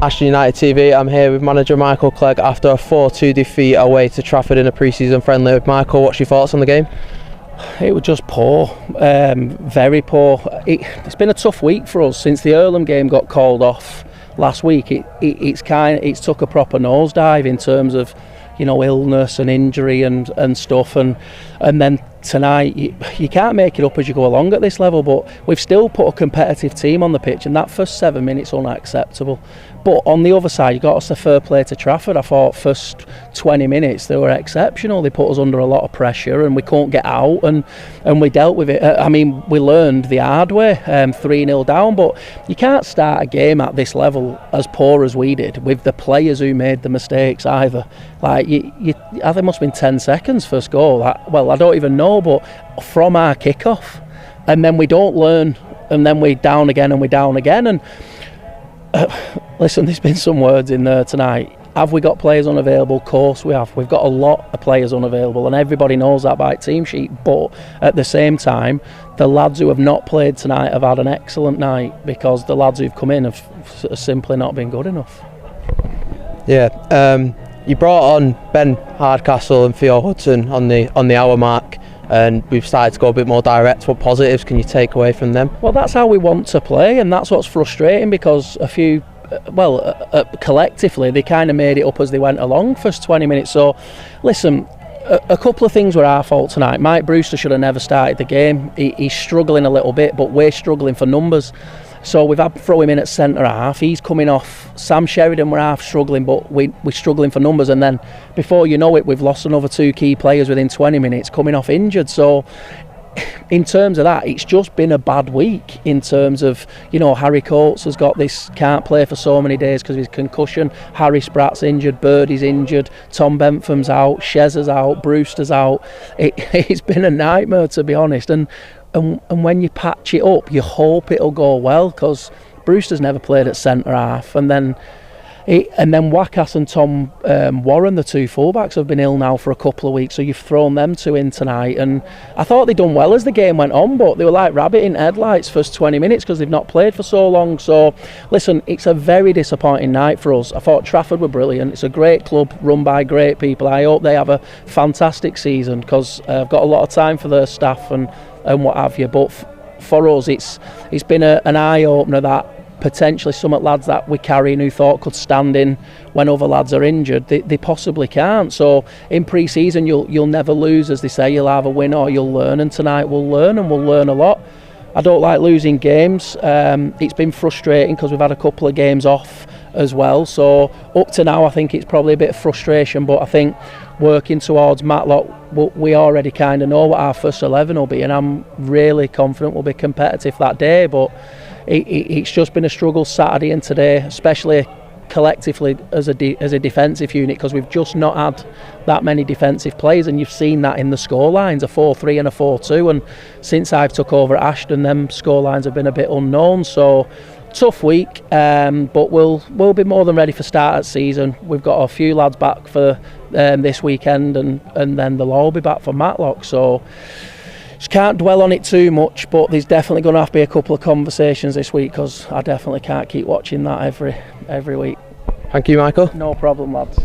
Ashton United TV. I'm here with manager Michael Clegg after a 4-2 defeat away to Trafford in a pre-season friendly. Michael, what's your thoughts on the game? It was just poor, very poor. It's been a tough week for us since the Earlham game got called off last week. It's took a proper nosedive in terms of, you know, illness and injury and stuff, and then tonight you can't make it up as you go along at this level, but we've still put a competitive team on the pitch, and that first 7 minutes unacceptable. But on the other side, you got us a fair play to Trafford. I thought first 20 minutes they were exceptional. They put us under a lot of pressure and we couldn't get out, and we dealt with it. I mean, we learned the hard way, 3-0 down, but you can't start a game at this level as poor as we did with the players who made the mistakes either. Like, I think it must have been 10 seconds first goal. Well, I don't even know, but from our kick-off, and then we don't learn, and then we down again and we down again. And listen, there's been some words in there tonight. Have we got players unavailable? Of course we have. We've got a lot of players unavailable, and everybody knows that by team sheet. But at the same time, the lads who have not played tonight have had an excellent night, because the lads who've come in have simply not been good enough. Yeah, you brought on Ben Hardcastle and Theo Hudson on the hour mark, and we've started to go a bit more direct. What positives can you take away from them? Well, that's how we want to play, and that's what's frustrating, because collectively they kind of made it up as they went along first 20 minutes. So listen, a couple of things were our fault tonight. Mike Brewster should have never started the game. He's struggling a little bit, but we're struggling for numbers. So we've had to throw him in at centre half. He's coming off. Sam Sheridan, we're half struggling, but we're struggling for numbers. And then before you know it, we've lost another 2 key players within 20 minutes coming off injured. So in terms of that, it's just been a bad week in terms of, you know, Harry Coates has got this, can't play for so many days because of his concussion. Harry Spratt's injured, Birdie's injured, Tom Bentham's out, Shez's out, Brewster's out. It's been a nightmare, to be honest. And when you patch it up, you hope it'll go well, because Brewster's never played at centre half, and then Wakas and Tom Warren, the 2 fullbacks, have been ill now for a couple of weeks, so you've thrown them 2 in tonight. And I thought they'd done well as the game went on, but they were like rabbit in headlights first 20 minutes because they've not played for so long. So listen, it's a very disappointing night for us. I thought Trafford were brilliant. It's a great club run by great people. I hope they have a fantastic season, because I've got a lot of time for their staff and what have you. But for us, it's been an eye-opener that potentially some lads that we carrying who thought could stand in when other lads are injured, they possibly can't. So in pre-season, you'll never lose, as they say. You'll either win or you'll learn, and tonight we'll learn, and we'll learn a lot. I don't like losing games. It's been frustrating because we've had a couple of games off as well. So up to now, I think it's probably a bit of frustration, but I think working towards Matlock, we already kind of know what our first 11 will be, and I'm really confident we'll be competitive that day. But it's just been a struggle Saturday and today, especially collectively as a defensive unit, because we've just not had that many defensive players, and you've seen that in the scorelines, a 4-3 and a 4-2, and since I've took over at Ashton, them scorelines have been a bit unknown. So tough week, but we'll be more than ready for start at season. We've got a few lads back for this weekend, and then they'll all be back for Matlock. So just can't dwell on it too much, but there's definitely going to have to be a couple of conversations this week, because I definitely can't keep watching that every week. Thank you, Michael. No problem, lads.